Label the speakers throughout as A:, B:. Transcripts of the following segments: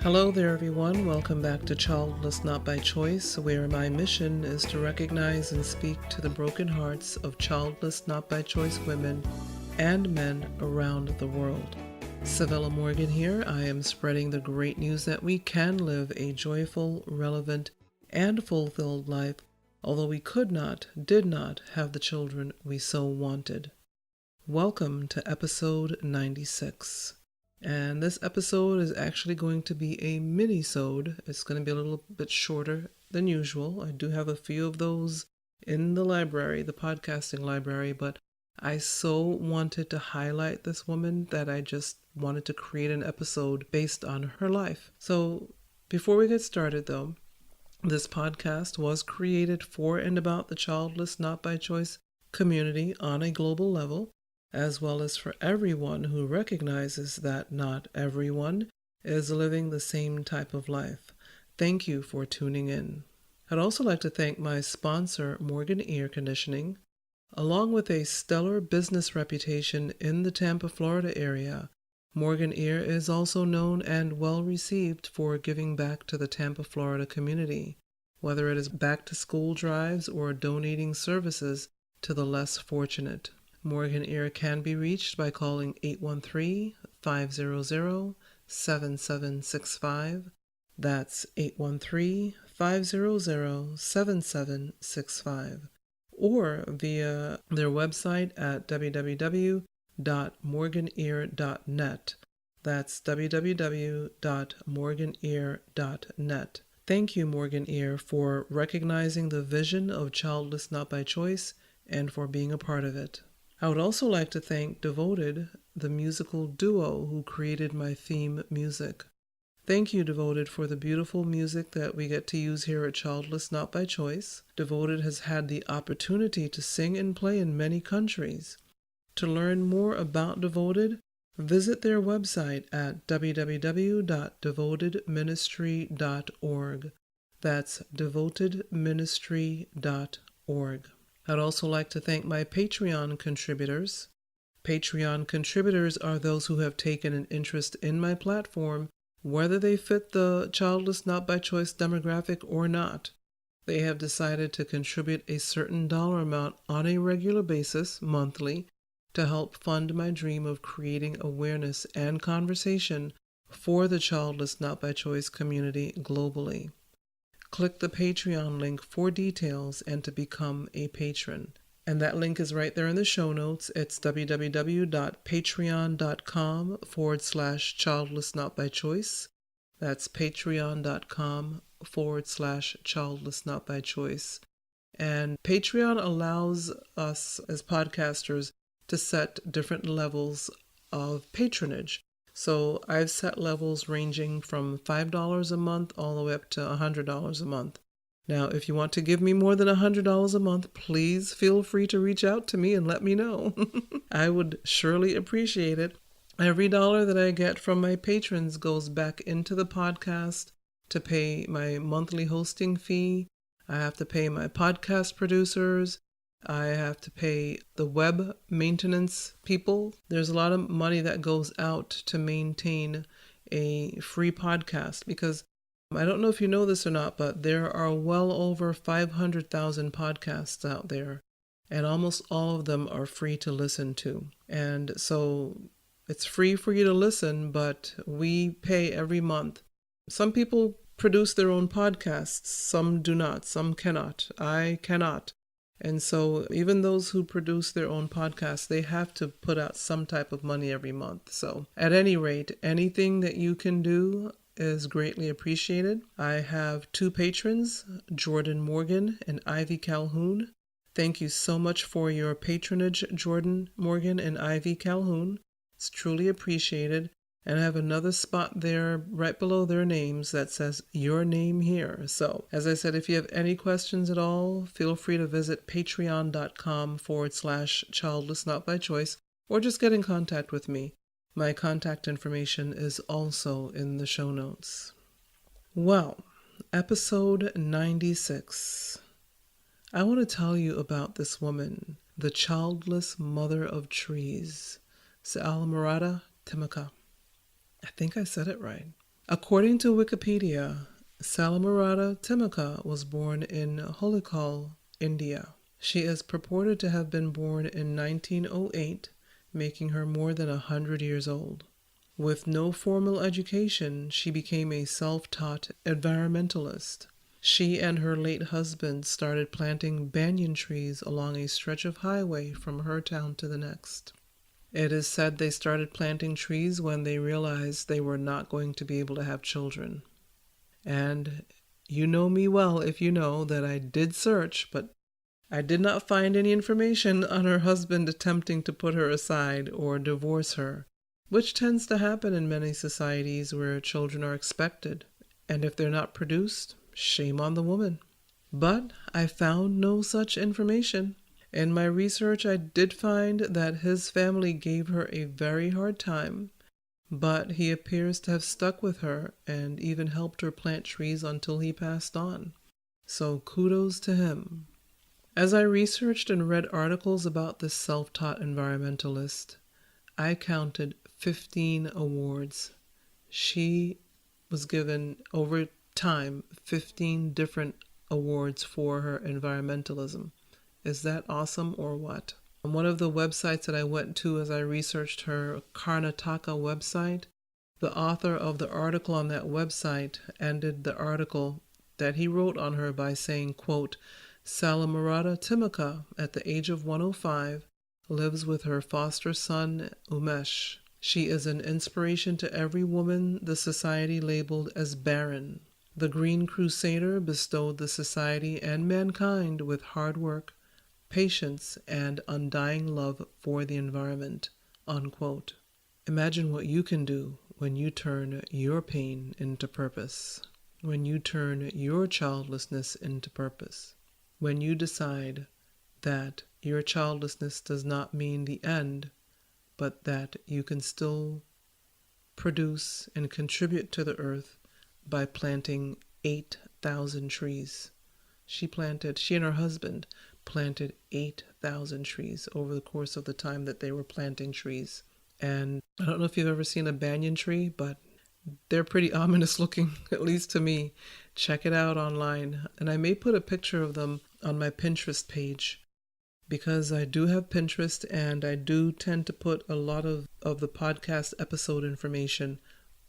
A: Hello there, everyone. Welcome back to Childless Not by Choice, where my mission is to recognize and speak to the broken hearts of childless not by choice women and men around the world. Civilla Morgan here. I am spreading the great news that we can live a joyful, relevant, and fulfilled life, although we did not have the children we so wanted. Welcome to episode 96. And this episode is actually going to be a mini-sode. It's going to be a little bit shorter than usual. I do have a few of those in the library, the podcasting library, but I so wanted to highlight this woman that I just wanted to create an episode based on her life. So before we get started though, this podcast was created for and about the childless not by choice community on a global level, as well as for everyone who recognizes that not everyone is living the same type of life. Thank you for tuning in. I'd also like to thank my sponsor, Morgan Air Conditioning. Along with a stellar business reputation in the Tampa, Florida area, Morgan Air is also known and well received for giving back to the Tampa, Florida community, whether it is back-to-school drives or donating services to the less fortunate. Morgan Air can be reached by calling 813-500-7765. That's 813-500-7765. Or via their website at www.morganair.net. That's www.morganair.net. Thank you, Morgan Air, for recognizing the vision of Childless Not by Choice and for being a part of it. I would also like to thank Devoted, the musical duo who created my theme music. Thank you, Devoted, for the beautiful music that we get to use here at Childless Not by Choice. Devoted has had the opportunity to sing and play in many countries. To learn more about Devoted, visit their website at www.devotedministry.org. That's devotedministry.org. I'd also like to thank my Patreon contributors. Patreon contributors are those who have taken an interest in my platform, whether they fit the childless not by choice demographic or not. They have decided to contribute a certain dollar amount on a regular basis, monthly, to help fund my dream of creating awareness and conversation for the childless not by choice community globally. Click the Patreon link for details and to become a patron. And that link is right there in the show notes. It's www.patreon.com/childless not by choice. That's patreon.com/childless not by choice. And Patreon allows us as podcasters to set different levels of patronage. So I've set levels ranging from $5 a month all the way up to $100 a month. Now, if you want to give me more than $100 a month, please feel free to reach out to me and let me know. I would surely appreciate it. Every dollar that I get from my patrons goes back into the podcast to pay my monthly hosting fee. I have to pay my podcast producers. I have to pay the web maintenance people. There's a lot of money that goes out to maintain a free podcast because I don't know if you know this or not, but there are well over 500,000 podcasts out there, and almost all of them are free to listen to. And so it's free for you to listen, but we pay every month. Some people produce their own podcasts. Some do not. Some cannot. I cannot. And so even those who produce their own podcasts, they have to put out some type of money every month. So at any rate, anything that you can do is greatly appreciated. I have two patrons, Jordan Morgan and Ivy Calhoun. Thank you so much for your patronage, Jordan Morgan and Ivy Calhoun. It's truly appreciated. And I have another spot there right below their names that says your name here. So, as I said, if you have any questions at all, feel free to visit patreon.com/childless not by choice or just get in contact with me. My contact information is also in the show notes. Well, episode 96. I want to tell you about this woman, the childless mother of trees, Saalumarada Thimmakka. I think I said it right. According to Wikipedia, Saalumarada Thimmakka was born in Hulikal, India. She is purported to have been born in 1908, making her more than 100 years old. With no formal education, she became a self-taught environmentalist. She and her late husband started planting banyan trees along a stretch of highway from her town to the next. It is said they started planting trees when they realized they were not going to be able to have children. And you know me well if you know that I did search, but I did not find any information on her husband attempting to put her aside or divorce her, which tends to happen in many societies where children are expected, and if they're not produced, shame on the woman. But I found no such information. In my research, I did find that his family gave her a very hard time, but he appears to have stuck with her and even helped her plant trees until he passed on. So kudos to him. As I researched and read articles about this self-taught environmentalist, I counted 15 awards. She was given, over time, 15 different awards for her environmentalism. Is that awesome or what? On one of the websites that I went to as I researched her Karnataka website, the author of the article on that website ended the article that he wrote on her by saying, quote, Saalumarada Thimmakka, at the age of 105, lives with her foster son, Umesh. She is an inspiration to every woman the society labeled as barren. The Green Crusader bestowed the society and mankind with hard work, patience, and undying love for the environment. Unquote. Imagine what you can do when you turn your pain into purpose, when you turn your childlessness into purpose, when you decide that your childlessness does not mean the end, but that you can still produce and contribute to the earth by planting 8,000 trees. She and her husband planted 8,000 trees over the course of the time that they were planting trees. And I don't know if you've ever seen a banyan tree, but they're pretty ominous looking, at least to me. Check it out online. And I may put a picture of them on my Pinterest page, because I do have Pinterest and I do tend to put a lot of the podcast episode information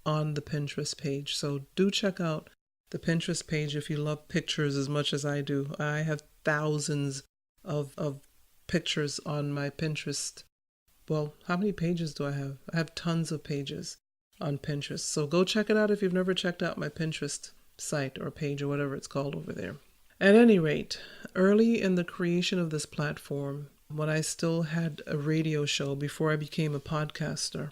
A: on the Pinterest page. So do check out the Pinterest page if you love pictures as much as I do. I have thousands of pictures on my Pinterest. Well, how many pages do I have? I have tons of pages on Pinterest. So go check it out if you've never checked out my Pinterest site or page or whatever it's called over there. At any rate, early in the creation of this platform, when I still had a radio show before I became a podcaster,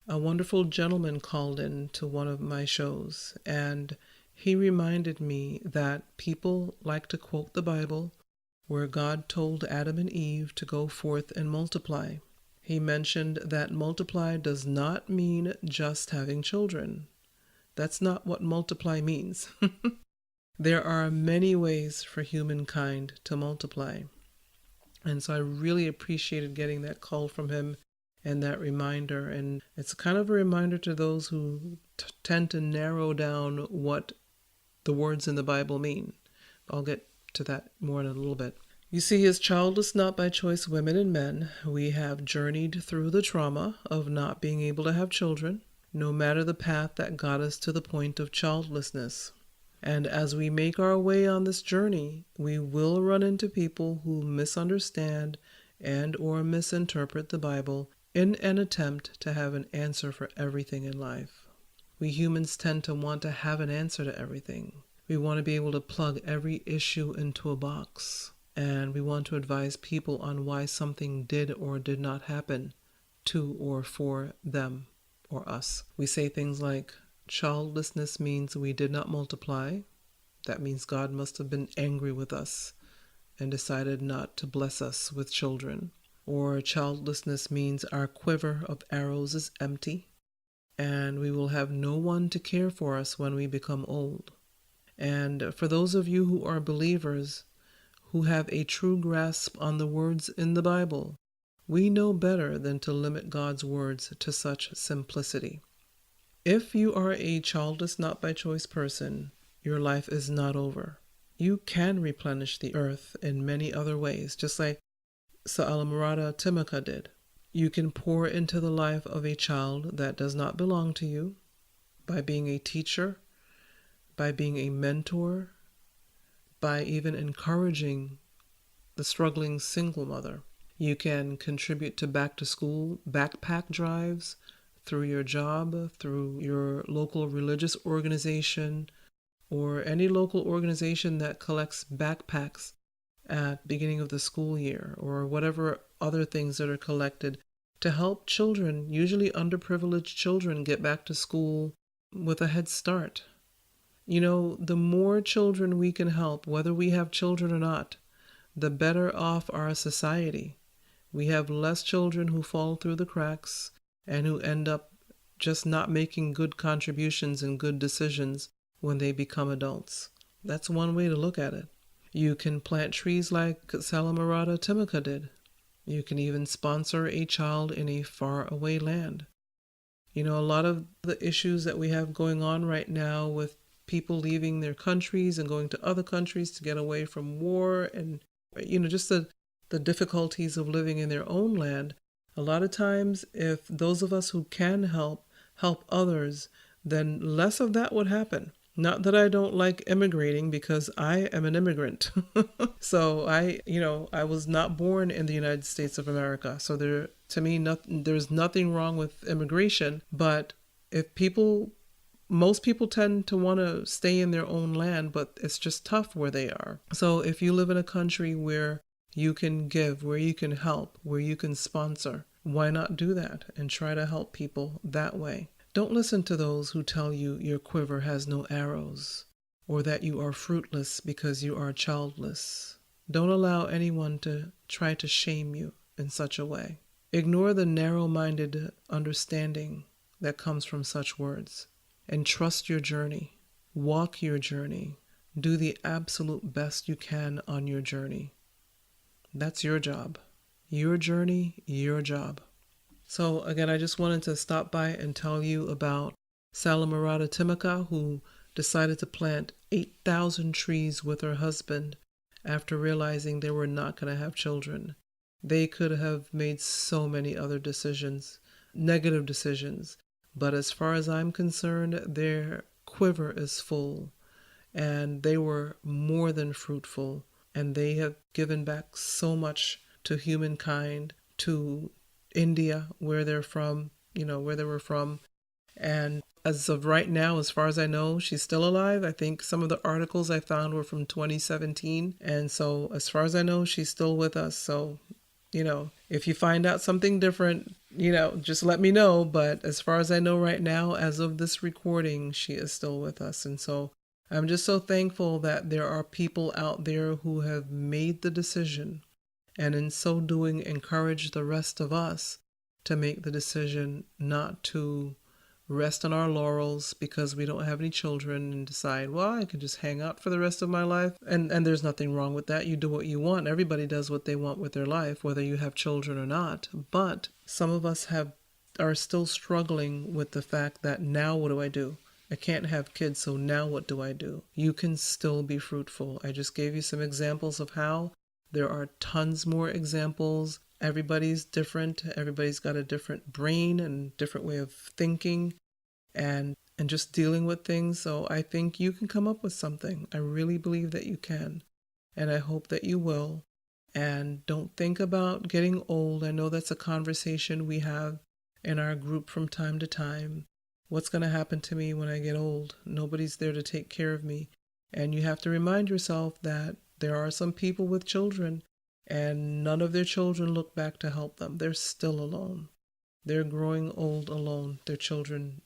A: a wonderful gentleman called in to one of my shows, and he reminded me that people like to quote the Bible, where God told Adam and Eve to go forth and multiply. He mentioned that multiply does not mean just having children. That's not what multiply means. There are many ways for humankind to multiply. And so I really appreciated getting that call from him and that reminder. And it's kind of a reminder to those who tend to narrow down what the words in the Bible mean. I'll get to that more in a little bit. You see, as childless not by choice women and men, we have journeyed through the trauma of not being able to have children, no matter the path that got us to the point of childlessness. And as we make our way on this journey, we will run into people who misunderstand and or misinterpret the Bible in an attempt to have an answer for everything in life. We humans tend to want to have an answer to everything. We want to be able to plug every issue into a box. And we want to advise people on why something did or did not happen to or for them or us. We say things like, childlessness means we did not multiply. That means God must have been angry with us and decided not to bless us with children. Or childlessness means our quiver of arrows is empty and we will have no one to care for us when we become old. And for those of you who are believers, who have a true grasp on the words in the Bible, we know better than to limit God's words to such simplicity. If you are a childless, not by choice person, your life is not over. You can replenish the earth in many other ways, just like Saalumarada Thimmakka did. You can pour into the life of a child that does not belong to you by being a teacher, by being a mentor, by even encouraging the struggling single mother. You can contribute to back to school backpack drives through your job, through your local religious organization, or any local organization that collects backpacks at beginning of the school year, or whatever other things that are collected to help children, usually underprivileged children, get back to school with a head start. You know, the more children we can help, whether we have children or not, the better off our society. We have less children who fall through the cracks and who end up just not making good contributions and good decisions when they become adults. That's one way to look at it. You can plant trees like Saalumarada Thimmakka did. You can even sponsor a child in a faraway land. You know, a lot of the issues that we have going on right now with people leaving their countries and going to other countries to get away from war and, you know, just the difficulties of living in their own land. A lot of times, if those of us who can help others, then less of that would happen. Not that I don't like immigrating, because I am an immigrant. So I was not born in the United States of America. So there's nothing wrong with immigration. But most people tend to want to stay in their own land, but it's just tough where they are. So if you live in a country where you can give, where you can help, where you can sponsor, why not do that and try to help people that way? Don't listen to those who tell you your quiver has no arrows, or that you are fruitless because you are childless. Don't allow anyone to try to shame you in such a way. Ignore the narrow-minded understanding that comes from such words, and trust your journey. Walk your journey. Do the absolute best you can on your journey. That's your job. Your journey, your job. So again, I just wanted to stop by and tell you about Saalumarada Thimmakka, who decided to plant 8,000 trees with her husband after realizing they were not going to have children. They could have made so many other decisions, negative decisions, but as far as I'm concerned, their quiver is full, and they were more than fruitful, and they have given back so much to humankind, to India, where they're from, where they were from. And as of right now, as far as I know, she's still alive. I think some of the articles I found were from 2017. And so as far as I know, she's still with us. So, if you find out something different, just let me know. But as far as I know right now, as of this recording, she is still with us. And so I'm just so thankful that there are people out there who have made the decision, and in so doing encourage the rest of us to make the decision not to rest on our laurels because we don't have any children and decide, well, I can just hang out for the rest of my life. And there's nothing wrong with that. You do what you want. Everybody does what they want with their life, whether you have children or not. But some of us are still struggling with the fact that, now what do I do? I can't have kids, so now what do I do? You can still be fruitful. I just gave you some examples of how. There are tons more examples. Everybody's different. Everybody's got a different brain and different way of thinking and just dealing with things. So I think you can come up with something. I really believe that you can. And I hope that you will. And don't think about getting old. I know that's a conversation we have in our group from time to time. What's going to happen to me when I get old? Nobody's there to take care of me. And you have to remind yourself that there are some people with children, and none of their children look back to help them. They're still alone. They're growing old alone. Their children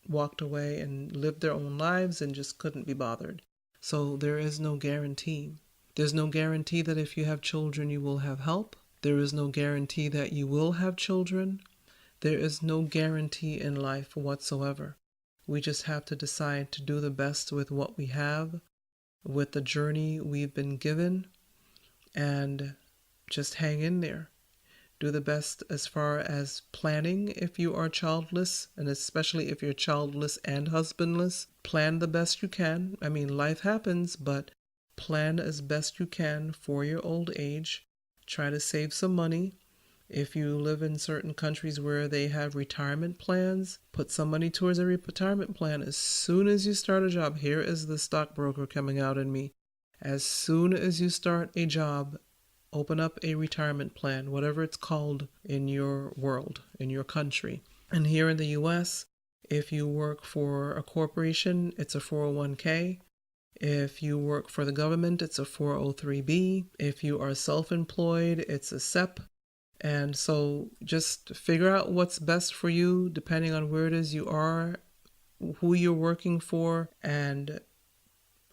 A: walked away and lived their own lives and just couldn't be bothered. So there is no guarantee. There's no guarantee that if you have children, you will have help. There is no guarantee that you will have children. There is no guarantee in life whatsoever. We just have to decide to do the best with what we have, with the journey we've been given, and just hang in there. Do the best as far as planning if you are childless, and especially if you're childless and husbandless. Plan the best you can. I mean, life happens, but plan as best you can for your old age. Try to save some money. If you live in certain countries where they have retirement plans, put some money towards a retirement plan as soon as you start a job. Here is the stockbroker coming out in me. As soon as you start a job, open up a retirement plan, whatever it's called in your world, in your country. And here in the US, if you work for a corporation, it's a 401k. If you work for the government, it's a 403b. If you are self-employed, it's a SEP. And so just figure out what's best for you depending on where it is you are, who you're working for, and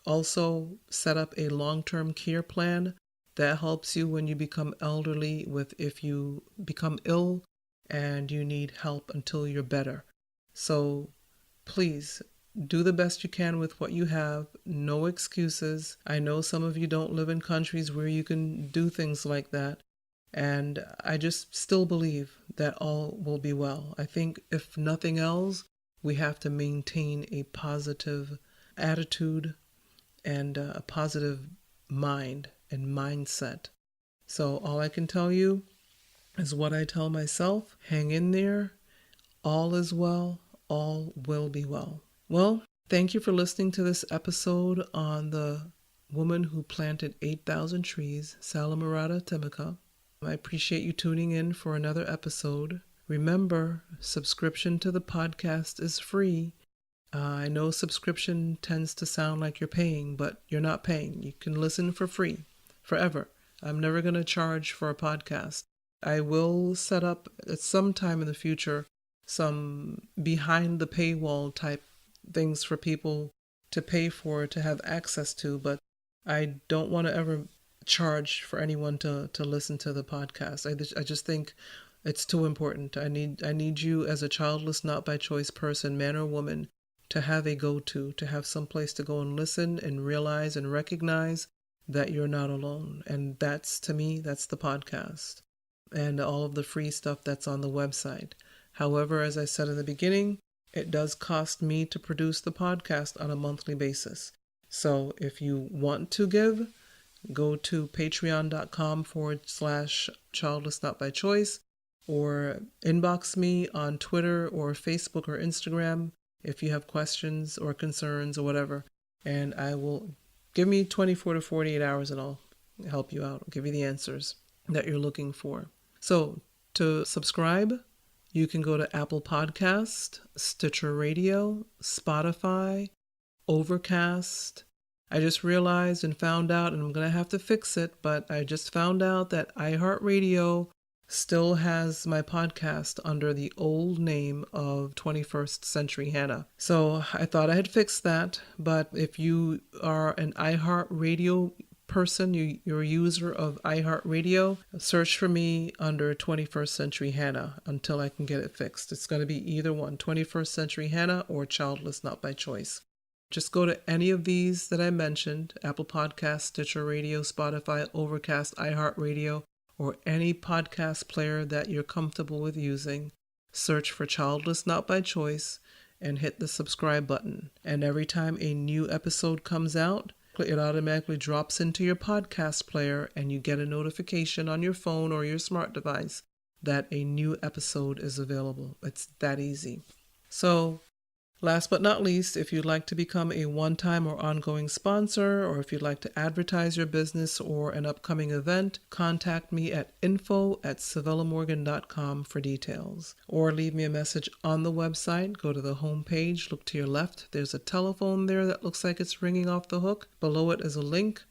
A: also set up a long-term care plan that helps you when you become elderly if you become ill and you need help until you're better. So please do the best you can with what you have. No excuses. I know some of you don't live in countries where you can do things like that. And I just still believe that all will be well. I think if nothing else, we have to maintain a positive attitude and a positive mind and mindset. So all I can tell you is what I tell myself. Hang in there. All is well. All will be well. Well, thank you for listening to this episode on the woman who planted 8,000 trees, Saalumarada Thimmakka. I appreciate you tuning in for another episode. Remember, subscription to the podcast is free. I know subscription tends to sound like you're paying, but you're not paying. You can listen for free, forever. I'm never going to charge for a podcast. I will set up at some time in the future some behind the paywall type things for people to pay for, to have access to, but I don't want to ever charge for anyone to listen to the podcast. I just think it's too important. I need you as a childless, not by choice person, man or woman, to have a go-to, to have some place to go and listen and realize and recognize that you're not alone. And that's, to me, that's the podcast and all of the free stuff that's on the website. However, as I said in the beginning, it does cost me to produce the podcast on a monthly basis. So if you want to give, go to patreon.com/childless not by choice, or inbox me on Twitter or Facebook or Instagram if you have questions or concerns or whatever. And I will give me 24 to 48 hours and I'll help you out. I'll give you the answers that you're looking for. So to subscribe, you can go to Apple Podcast, Stitcher Radio, Spotify, Overcast. I just realized and found out, and I'm going to have to fix it, but I just found out that iHeartRadio still has my podcast under the old name of 21st Century Hannah. So I thought I had fixed that, but if you are an iHeartRadio person, you're a user of iHeartRadio, search for me under 21st Century Hannah until I can get it fixed. It's going to be either one, 21st Century Hannah or Childless Not by Choice. Just go to any of these that I mentioned, Apple Podcasts, Stitcher Radio, Spotify, Overcast, iHeartRadio, or any podcast player that you're comfortable with using. Search for Childless Not by Choice and hit the subscribe button. And every time a new episode comes out, it automatically drops into your podcast player and you get a notification on your phone or your smart device that a new episode is available. It's that easy. So, last but not least, if you'd like to become a one-time or ongoing sponsor, or if you'd like to advertise your business or an upcoming event, contact me at info@civillamorgan.com for details. Or leave me a message on the website. Go to the home page, look to your left. There's a telephone there that looks like it's ringing off the hook. Below it is a link.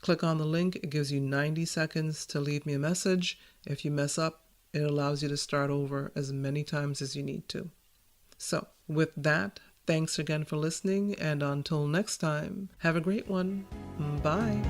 A: Click on the link. It gives you 90 seconds to leave me a message. If you mess up, it allows you to start over as many times as you need to. So, with that, thanks again for listening, and until next time, have a great one. Bye.